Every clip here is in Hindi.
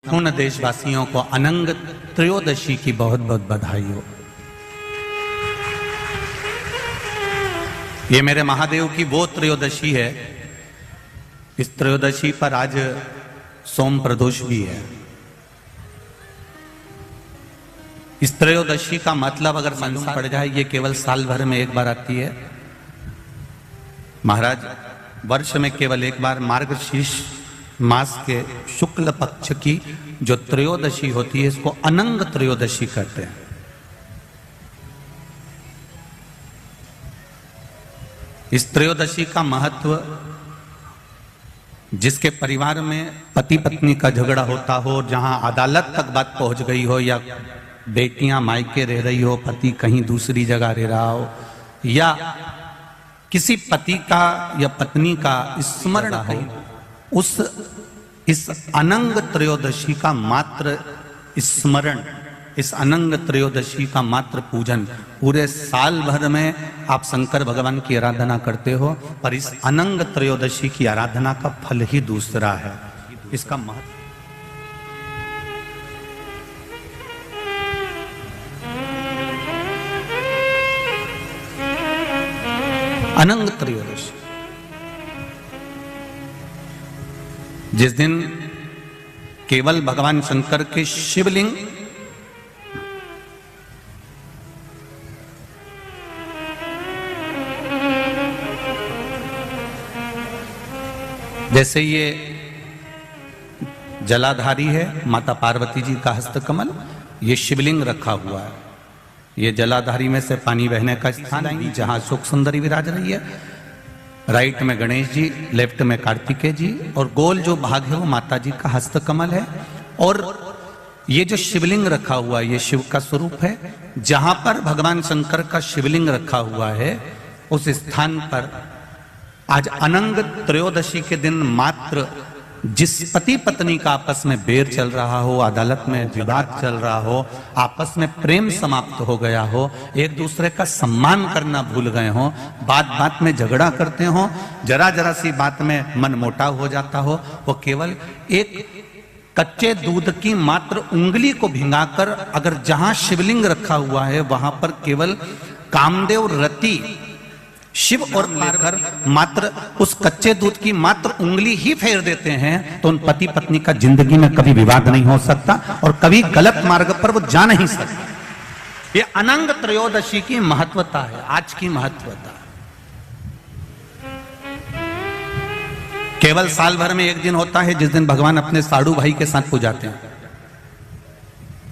संपूर्ण देशवासियों को अनंग त्रयोदशी की बहुत बहुत बधाई हो। ये मेरे महादेव की वो त्रयोदशी है, इस त्रयोदशी पर आज सोम प्रदोष भी है। इस त्रयोदशी का मतलब अगर मालूम पड़ जाए, ये केवल साल भर में एक बार आती है महाराज। वर्ष में केवल एक बार मार्गशीर्ष मास के शुक्ल पक्ष की जो त्रयोदशी होती है, इसको अनंग त्रयोदशी कहते हैं। इस त्रयोदशी का महत्व, जिसके परिवार में पति पत्नी का झगड़ा होता हो, जहां अदालत तक बात पहुंच गई हो, या बेटियां मायके रह रही हो, पति कहीं दूसरी जगह रह रहा हो, या किसी पति का या पत्नी का स्मरण हो, इस अनंग त्रयोदशी का मात्र स्मरण, इस अनंग त्रयोदशी का मात्र पूजन, पूरे साल भर में आप शंकर भगवान की आराधना करते हो, पर इस अनंग त्रयोदशी की आराधना का फल ही दूसरा है। इसका महत्व अनंग त्रयोदशी, जिस दिन केवल भगवान शंकर के शिवलिंग जैसे ये जलाधारी है, माता पार्वती जी का हस्तकमल, ये शिवलिंग रखा हुआ है। ये जलाधारी में से पानी बहने का स्थान है, जहां सुख सुंदरी विराज रही है। राइट में गणेश जी, लेफ्ट में कार्तिकेय जी, और गोल जो भाग है वो माता जी का हस्तकमल है। और ये जो शिवलिंग रखा हुआ है, ये शिव का स्वरूप है। जहां पर भगवान शंकर का शिवलिंग रखा हुआ है, उस स्थान पर आज अनंग त्रयोदशी के दिन मात्र जिस पति पत्नी का आपस में बैर चल रहा हो, अदालत में विवाद चल रहा हो, आपस में प्रेम समाप्त हो गया हो, एक दूसरे का सम्मान करना भूल गए हो, बात बात में झगड़ा करते हो, जरा जरा सी बात में मन मोटाव हो जाता हो, वो केवल एक कच्चे दूध की मात्र उंगली को भिंगाकर, अगर जहां शिवलिंग रखा हुआ है वहां पर केवल कामदेव रति शिव और लेकर मात्र उस कच्चे दूध की मात्र उंगली ही फेर देते हैं, तो उन पति पत्नी का जिंदगी में कभी विवाद नहीं हो सकता और कभी गलत मार्ग पर वो जा नहीं सकता। ये अनंग त्रयोदशी की महत्वता है, आज की महत्वता। केवल साल भर में एक दिन होता है जिस दिन भगवान अपने साड़ू भाई के साथ पूजाते हैं।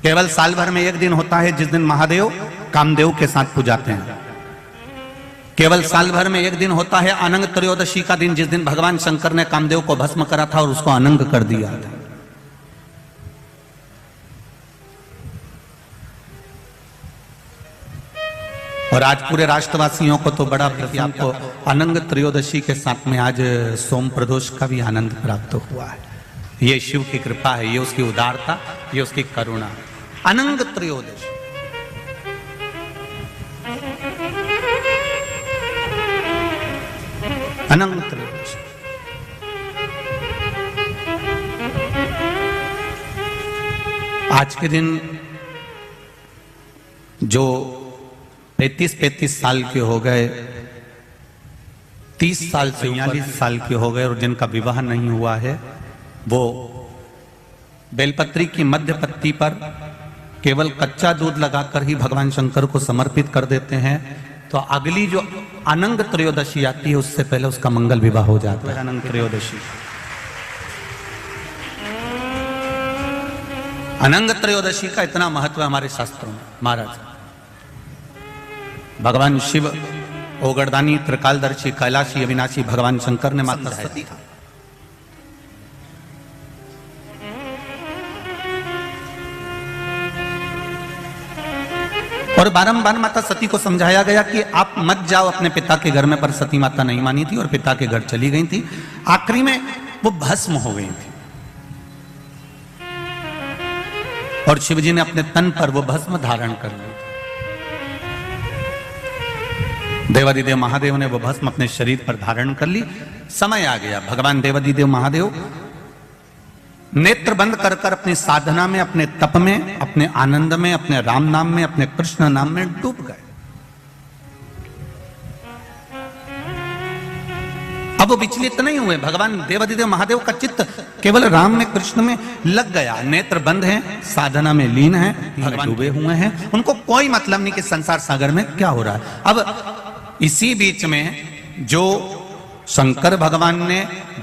केवल साल भर में एक दिन होता है जिस दिन महादेव कामदेव के साथ पूजाते हैं। केवल साल भर में एक दिन होता है अनंग त्रयोदशी का दिन, जिस दिन भगवान शंकर ने कामदेव को भस्म करा था और उसको अनंग कर दिया था। और आज पूरे राष्ट्रवासियों को तो बड़ा आपको अनंग त्रयोदशी के साथ में आज सोम प्रदोष का भी आनंद प्राप्त हुआ है। ये शिव की कृपा है, ये उसकी उदारता, ये उसकी करुणा। अनंग त्रयोदशी अनंग त्रयोदशी आज के दिन जो 35 साल के हो गए, 30 साल से 42 साल के हो गए और जिनका विवाह नहीं हुआ है, वो बेलपत्री की मध्य पत्ती पर केवल कच्चा दूध लगाकर ही भगवान शंकर को समर्पित कर देते हैं, तो अगली जो अनंग त्रयोदशी आती है उससे पहले उसका मंगल विवाह हो जाता है। अनंग त्रयोदशी, अनंग त्रयोदशी का इतना महत्व है हमारे शास्त्रों में। महाराज भगवान शिव ओगरदानी त्रिकालदर्शी कैलाशी अविनाशी भगवान शंकर ने माता सती था, और बारंबार माता सती को समझाया गया कि आप मत जाओ अपने पिता के घर में, पर सती माता नहीं मानी थी और पिता के घर चली गई थी। आखिरी में वो भस्म हो गई थी और शिवजी ने अपने तन पर वो भस्म धारण कर ली। देवादिदेव महादेव ने वो भस्म अपने शरीर पर धारण कर ली। समय आ गया, भगवान देवादिदेव महादेव नेत्र बंद कर कर अपनी साधना में, अपने तप में, अपने आनंद में, अपने राम नाम में, अपने कृष्ण नाम में डूब गए। अब वो विचलित नहीं हुए। भगवान देवाधिदेव महादेव का चित्त केवल राम में, कृष्ण में लग गया। नेत्र बंद हैं, साधना में लीन हैं, भगवान डूबे हुए हैं। उनको कोई मतलब नहीं कि संसार सागर में क्या हो रहा है। अब इसी बीच में जो शंकर भगवान ने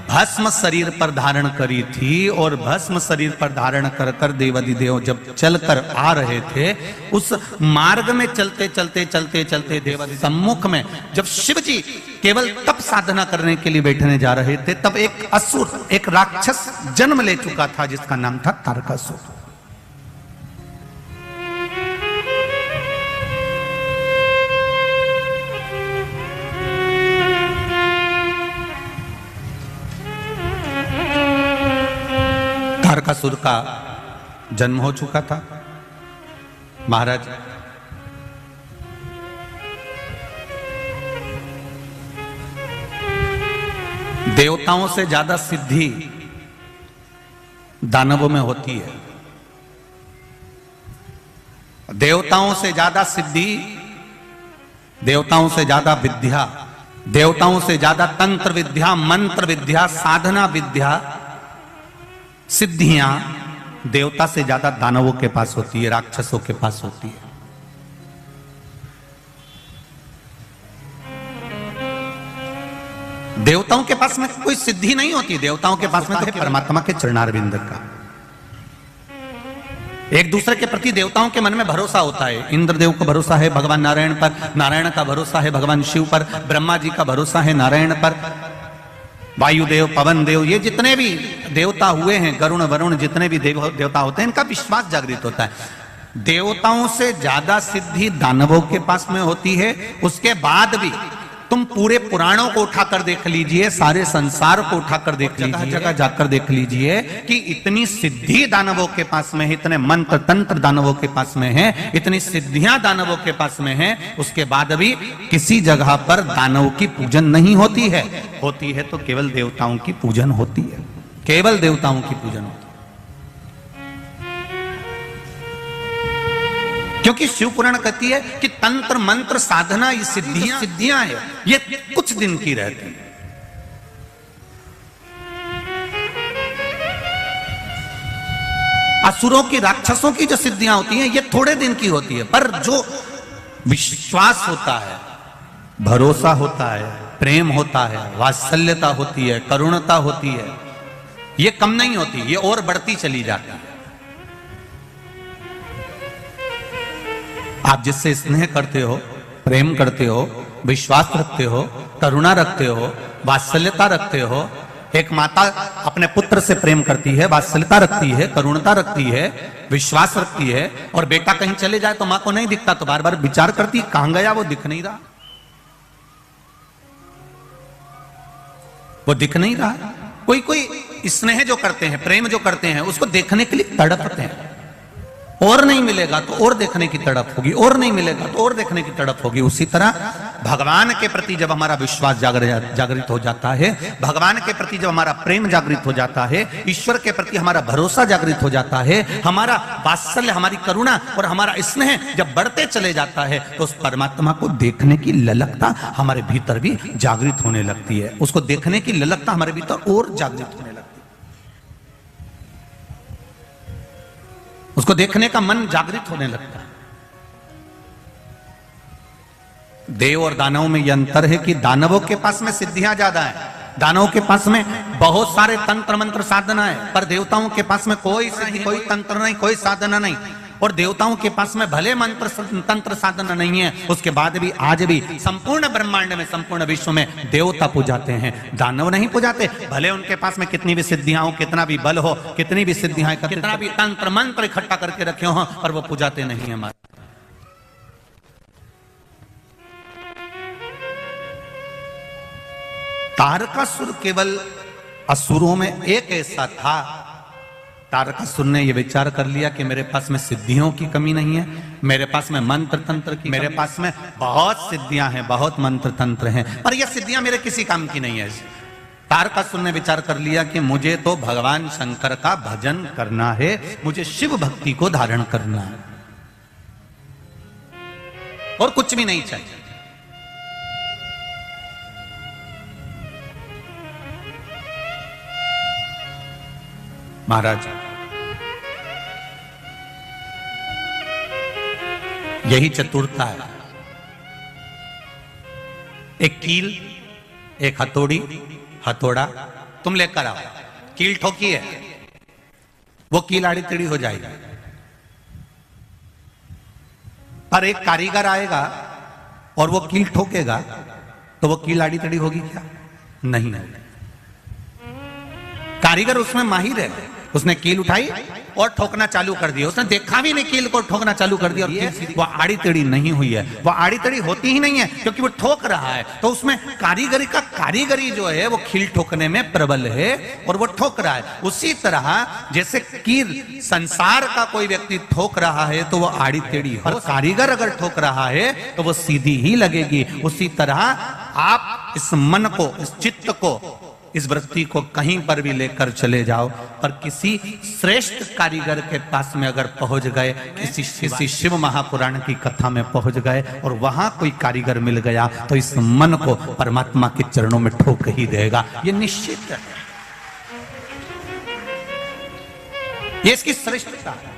भस्म शरीर पर धारण करी थी और भस्म शरीर पर धारण कर कर देवाधिदेव जब चलकर आ रहे थे, उस मार्ग में चलते चलते चलते चलते देवाधिदेव सम्मुख में जब शिव जी केवल तप साधना करने के लिए बैठने जा रहे थे, तब एक असुर, एक राक्षस जन्म ले चुका था जिसका नाम था तारकासुर। तारकासुर का जन्म हो चुका था। महाराज देवताओं से ज्यादा सिद्धि दानवों में होती है। देवताओं से ज्यादा सिद्धि, देवताओं से ज्यादा विद्या, देवताओं से ज्यादा तंत्र विद्या, मंत्र विद्या, साधना विद्या, सिद्धियां देवता से ज्यादा दानवों के पास होती है, राक्षसों के पास होती है। देवताओं के पास में कोई सिद्धि नहीं होती। देवताओं के पास में तो परमात्मा के चरणारविंद का, एक दूसरे के प्रति देवताओं के मन में भरोसा होता है। इंद्रदेव को भरोसा है भगवान नारायण पर, नारायण का भरोसा है भगवान शिव पर, ब्रह्मा जी का भरोसा है नारायण पर, वायुदेव, पवन देव, ये जितने भी देवता हुए हैं, गरुण वरुण, जितने भी देवता होते हैं, इनका विश्वास जागृत होता है। देवताओं से ज्यादा सिद्धि दानवों के पास में होती है। उसके बाद भी तुम पूरे पुराणों को उठाकर देख लीजिए, सारे संसार को उठाकर देख लीजिए, जगह जाकर देख लीजिए कि इतनी सिद्धि दानवों के पास में है, इतने मंत्र तंत्र दानवों के पास में है, इतनी सिद्धियां दानवों के पास में है, उसके बाद भी किसी जगह पर दानव की पूजन नहीं होती है। होती है तो केवल देवताओं की पूजन होती है, केवल देवताओं की पूजन होती है। क्योंकि शिव पुराण कहती है कि तंत्र मंत्र साधना, ये सिद्धियां है, ये कुछ दिन की रहती है। असुरों की, राक्षसों की जो सिद्धियां होती हैं, ये थोड़े दिन की होती है। पर जो विश्वास होता है, भरोसा होता है, प्रेम होता है, वात्सल्यता होती है, करुणता होती है, ये कम नहीं होती, ये और बढ़ती चली जाती है। आप जिससे स्नेह करते हो, प्रेम करते हो, विश्वास रखते हो, करुणा रखते हो, वात्सल्यता रखते हो। एक माता अपने पुत्र से प्रेम करती है, वात्सल्यता रखती है, करुणता रखती है, विश्वास रखती है, और बेटा कहीं चले जाए तो मां को नहीं दिखता तो बार बार विचार करती है कहां गया, वो दिख नहीं रहा, वो दिख नहीं रहा। कोई कोई स्नेह जो करते हैं, प्रेम जो करते हैं, उसको देखने के लिए तड़पते हैं। और नहीं मिलेगा तो और देखने की तड़प होगी, और नहीं मिलेगा तो और देखने की तड़प होगी। उसी तरह भगवान के प्रति जब हमारा विश्वास जागृत हो जाता है, भगवान के प्रति जब हमारा प्रेम जागृत हो जाता है, ईश्वर के प्रति हमारा भरोसा जागृत हो जाता है, हमारा वात्सल्य, हमारी करुणा और हमारा स्नेह जब बढ़ते चले जाता है, तो उस परमात्मा को देखने की ललकता हमारे भीतर भी जागृत होने लगती है। उसको देखने की ललकता हमारे भीतर और जागृत होने लगती है। उसको देखने का मन जागृत होने लगता है। देव और दानवों में यह अंतर है कि दानवों के पास में सिद्धियां ज्यादा है, दानवों के पास में बहुत सारे तंत्र मंत्र साधना है, पर देवताओं के पास में कोई सिद्धि, कोई तंत्र नहीं, कोई साधना नहीं। और देवताओं के पास में भले मंत्र तंत्र साधना नहीं है, उसके बाद भी आज भी संपूर्ण ब्रह्मांड में, संपूर्ण विश्व में देवता पूजाते हैं, दानव नहीं पूजाते। भले उनके पास में कितनी भी सिद्धियां हो, कितना भी बल हो, कितनी भी सिद्धियां, कितना भी तंत्र मंत्र इकट्ठा करके रखे हो, पर वो पूजाते नहीं है। हमारे तारकासुर केवल असुरों में एक ऐसा था, तारकासुर ने यह विचार कर लिया कि मेरे पास में सिद्धियों की कमी नहीं है, मेरे पास में मंत्र तंत्र की, मेरे पास में बहुत सिद्धियां हैं, बहुत मंत्र तंत्र हैं, पर यह सिद्धियां मेरे किसी काम की नहीं है। तारकासुर ने विचार कर लिया कि मुझे तो भगवान शंकर का भजन करना है, मुझे शिव भक्ति को धारण करना है और कुछ भी नहीं चाहिए। महाराज यही चतुरता है। एक कील, एक हथौड़ा तुम लेकर आओ, कील ठोकी है, वो कील आड़ी टेढ़ी हो जाएगी। पर एक कारीगर आएगा और वो कील ठोकेगा तो वो कील आड़ी टेढ़ी होगी क्या? नहीं। कारीगर उसमें माहिर है, उसने कील उठाई और ठोकना चालू कर दिया। उसने देखा भी नहीं कील को, ठोकना चालू कर दिया और वो आड़ी टेढ़ी नहीं हुई है। वो आड़ी टेढ़ी होती ही नहीं है क्योंकि वो ठोक रहा है। तो उसमें कारीगरी जो है वो कील ठोकने में प्रबल है और वो ठोक रहा है। उसी तरह जैसे कील संसार का कोई व्यक्ति ठोक रहा है तो वो आड़ी टेढ़ी हो, और कारीगर अगर ठोक रहा है तो वो सीधी ही लगेगी। उसी तरह आप इस मन को, इस चित्त को, इस वृत्ति को कहीं पर भी लेकर चले जाओ, पर किसी श्रेष्ठ कारीगर के पास में अगर पहुंच गए, किसी शिव महापुराण की कथा में पहुंच गए और वहां कोई कारीगर मिल गया तो इस मन को परमात्मा के चरणों में ठोक ही देगा, ये निश्चित है। ये इसकी श्रेष्ठता है।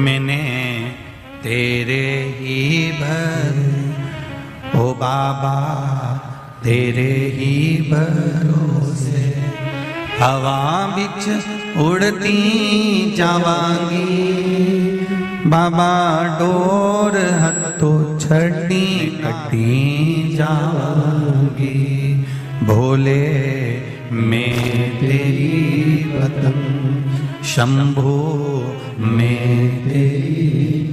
मैंने तेरे ही भर ओ बाबा तेरे ही भरोसे हवा बिच उड़ती जावांगी, बाबा डोर हथों छड़ी कटी जावांगी, भोले मैं तेरी पतंग, शंभो मैं तेरी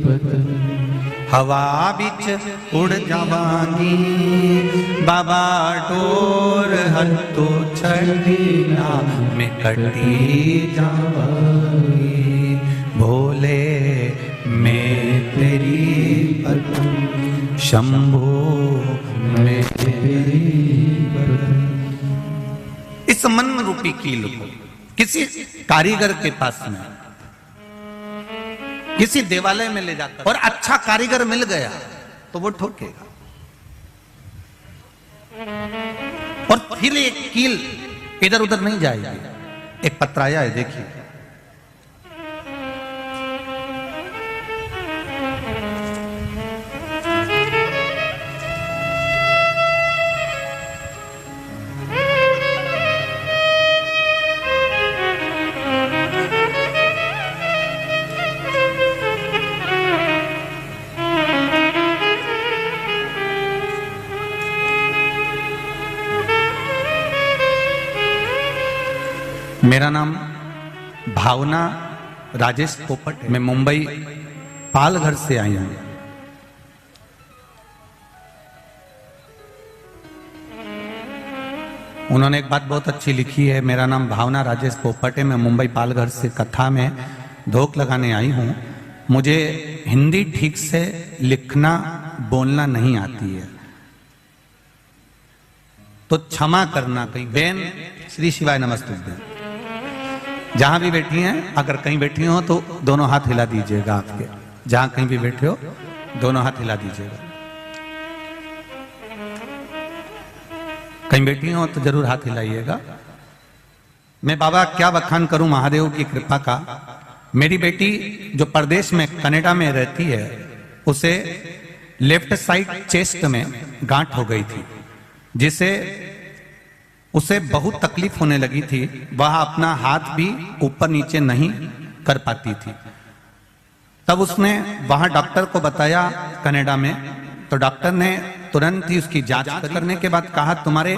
पतंग, हवा बिच उड़ जावांगी, बाबा डोर हथों छड़ी में कटी जावांगी, भोले मैं तेरी पतंग, शंभो मैं तेरी पतंग। इस मन रूपी कील को किसी कारीगर के पास में, किसी देवालय में ले जाकर, और अच्छा कारीगर मिल गया तो वो ठोकेगा। और फिर एक कील इधर उधर नहीं जाएगी। एक पत्राया है, देखिए, मेरा नाम भावना राजेश पोपट है। मैं मुंबई पालघर से आई हूं। उन्होंने एक बात बहुत अच्छी लिखी है, मेरा नाम भावना राजेश पोपट है, मैं मुंबई पालघर से कथा में धोख लगाने आई हूं। मुझे हिंदी ठीक से लिखना बोलना नहीं आती है, तो क्षमा करना। कहीं बेन श्री शिवाय नमस्तुभ्यं, जहां भी बैठी हैं, अगर कहीं बैठी हो तो दोनों हाथ हिला दीजिएगा। आपके जहां कहीं भी बैठे हो दोनों हाथ हिला दीजिएगा। कहीं बैठी हो तो जरूर हाथ हिलाइएगा। मैं बाबा क्या बखान करूं महादेव की कृपा का। मेरी बेटी जो परदेश में कनाडा में रहती है, उसे लेफ्ट साइड चेस्ट में गांठ हो गई थी, जिसे उसे बहुत तकलीफ होने लगी थी। वह अपना हाथ भी ऊपर नीचे नहीं कर पाती थी। तब उसने वहां डॉक्टर को बताया कनाडा में, तो डॉक्टर ने तुरंत ही उसकी जांच करने के बाद कहा तुम्हारे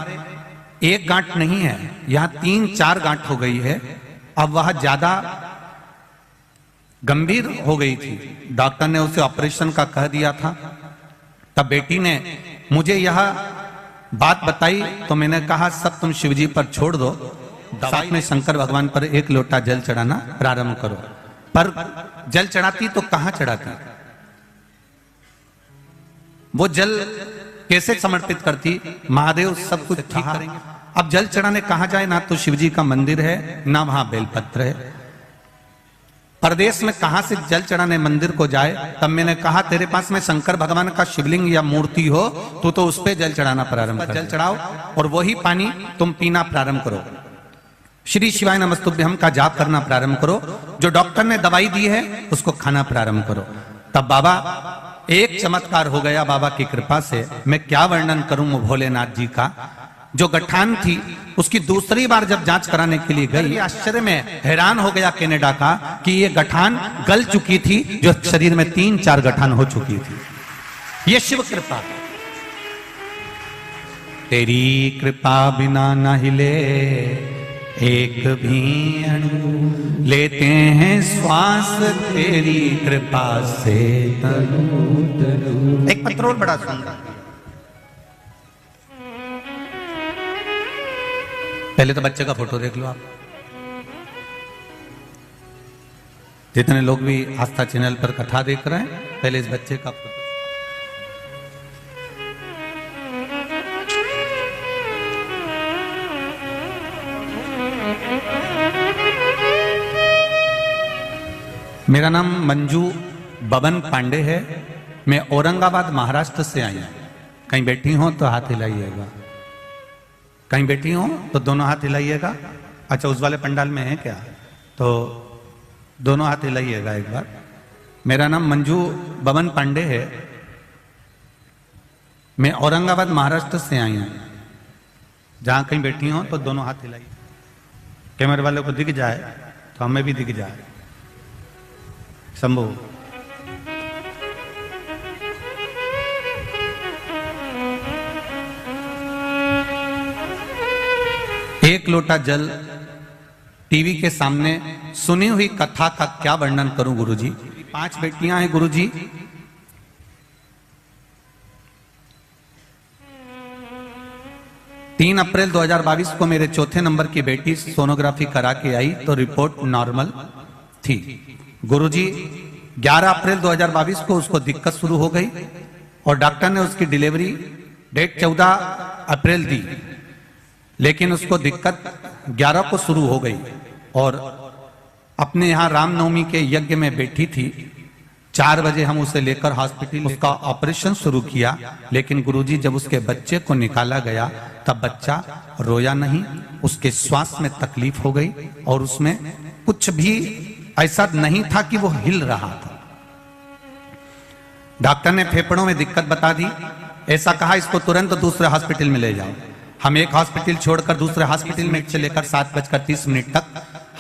एक गांठ नहीं है, यहां 3-4 गांठ हो गई है। अब वह ज्यादा गंभीर हो गई थी। डॉक्टर ने उसे ऑपरेशन का कह दिया था। तब बेटी ने मुझे यह बात बताई तो मैंने कहा सब तुम शिवजी पर छोड़ दो, साथ में शंकर भगवान पर एक लोटा जल चढ़ाना प्रारंभ करो। पर जल चढ़ाती तो कहां चढ़ाती? वो जल कैसे समर्पित करती, महादेव सब कुछ ठीक करेंगे। अब जल चढ़ाने कहाँ जाए, ना तो शिवजी का मंदिर है ना वहां बेलपत्र है। परदेश में कहां से जल चढ़ाने मंदिर को जाए। तब मैंने कहा तेरे पास में शंकर भगवान का शिवलिंग या मूर्ति हो तो उस पे जल चढ़ाना प्रारंभ कर, जल चढ़ाओ और वही पानी तुम पीना प्रारंभ करो। श्री शिवाय नमस्तुभ्यम का जाप करना प्रारंभ करो। जो डॉक्टर ने दवाई दी है उसको खाना प्रारंभ करो। तब बाबा एक चमत्कार हो गया बाबा की कृपा से। मैं क्या वर्णन करूं भोलेनाथ जी का। जो गठान थी उसकी दूसरी बार जब जांच कराने के लिए गई, आश्चर्य में हैरान हो गया कनाडा का कि ये गठान गल चुकी थी, जो शरीर में 3-4 गठान हो चुकी थी। ये शिव कृपा। तेरी कृपा बिना न हिले एक भी अणु, लेते हैं श्वास तेरी कृपा से तनु तनु। एक पत्रोल बड़ा सुंदर। पहले तो बच्चे का फोटो देख लो आप। जितने लोग भी आस्था चैनल पर कथा देख रहे हैं, पहले इस बच्चे का फोटो। मेरा नाम मंजू बबन पांडे है। मैं औरंगाबाद महाराष्ट्र से आई हूं। कहीं बैठी हो तो हाथ हिलाइएगा, कहीं बैठी हो तो दोनों हाथ हिलाइएगा। अच्छा, उस वाले पंडाल में है क्या, तो दोनों हाथ हिलाइएगा एक बार। मेरा नाम मंजू बबन पांडे है। मैं औरंगाबाद महाराष्ट्र से आई हूं। जहां कहीं बैठी हो तो दोनों हाथ हिलाइए। कैमरे वाले को दिख जाए तो हमें भी दिख जाए। शंभू, एक लोटा जल टीवी के सामने सुनी हुई कथा का क्या वर्णन करूं गुरुजी। 5 बेटियां हैं गुरुजी। तीन अप्रैल 2022 को मेरे चौथे नंबर की बेटी सोनोग्राफी करा के आई तो रिपोर्ट नॉर्मल थी। गुरुजी 11 अप्रैल 2022 को उसको दिक्कत शुरू हो गई और डॉक्टर ने उसकी डिलीवरी डेट 14 अप्रैल दी, लेकिन उसको दिक्कत 11 को शुरू हो गई और अपने यहाँ रामनवमी के यज्ञ में बैठी थी। 4 बजे हम उसे लेकर हॉस्पिटल उसका ऑपरेशन शुरू किया, लेकिन गुरुजी जब उसके बच्चे को निकाला गया तब बच्चा रोया नहीं, उसके श्वास में तकलीफ हो गई और उसमें कुछ भी ऐसा नहीं था कि वो हिल रहा था। डॉक्टर ने फेफड़ों में दिक्कत बता दी। ऐसा कहा इसको तुरंत दूसरे हॉस्पिटल में ले जाओ। हम एक हॉस्पिटल छोड़कर दूसरे हॉस्पिटल में से लेकर 7:30 तक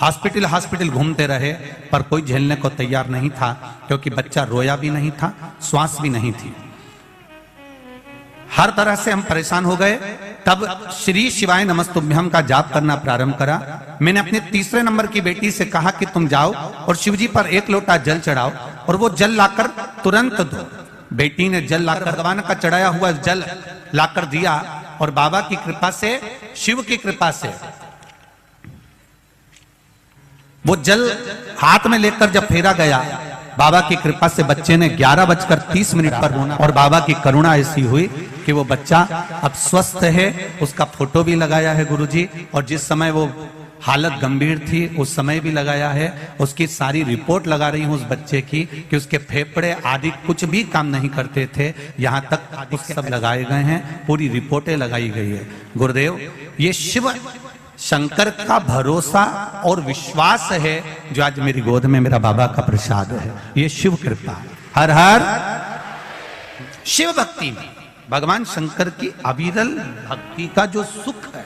हॉस्पिटल घूमते रहे, पर कोई झेलने को तैयार नहीं था, क्योंकि बच्चा रोया भी नहीं था, श्वास भी नहीं थी। हर तरह से हम परेशान हो गए। तब श्री शिवाय नमस्तुभ्यम का जाप करना प्रारंभ करा। मैंने अपने तीसरे नंबर की बेटी से कहा कि तुम जाओ और शिवजी पर 1 लोटा जल चढ़ाओ और वो जल लाकर तुरंत दो। बेटी ने जल लाकर भगवान का चढ़ाया हुआ जल लाकर दिया और बाबा की कृपा से, शिव की कृपा से वो जल हाथ में लेकर जब फेरा गया, बाबा की कृपा से बच्चे ने 11:30 पर रोना और बाबा की करुणा ऐसी हुई कि वो बच्चा अब स्वस्थ है। उसका फोटो भी लगाया है गुरुजी, और जिस समय वो हालत गंभीर थी उस समय भी लगाया है। उसकी सारी रिपोर्ट लगा रही हूं उस बच्चे की कि उसके फेफड़े आदि कुछ भी काम नहीं करते थे, यहां तक उसके सब लगाए गए हैं, पूरी रिपोर्टें लगाई गई है। गुरुदेव, ये शिव शंकर का भरोसा और विश्वास है जो आज मेरी गोद में मेरा बाबा का प्रसाद है। ये शिव कृपा। हर हर शिव भक्ति में भगवान शंकर की अविरल भक्ति का जो सुख है,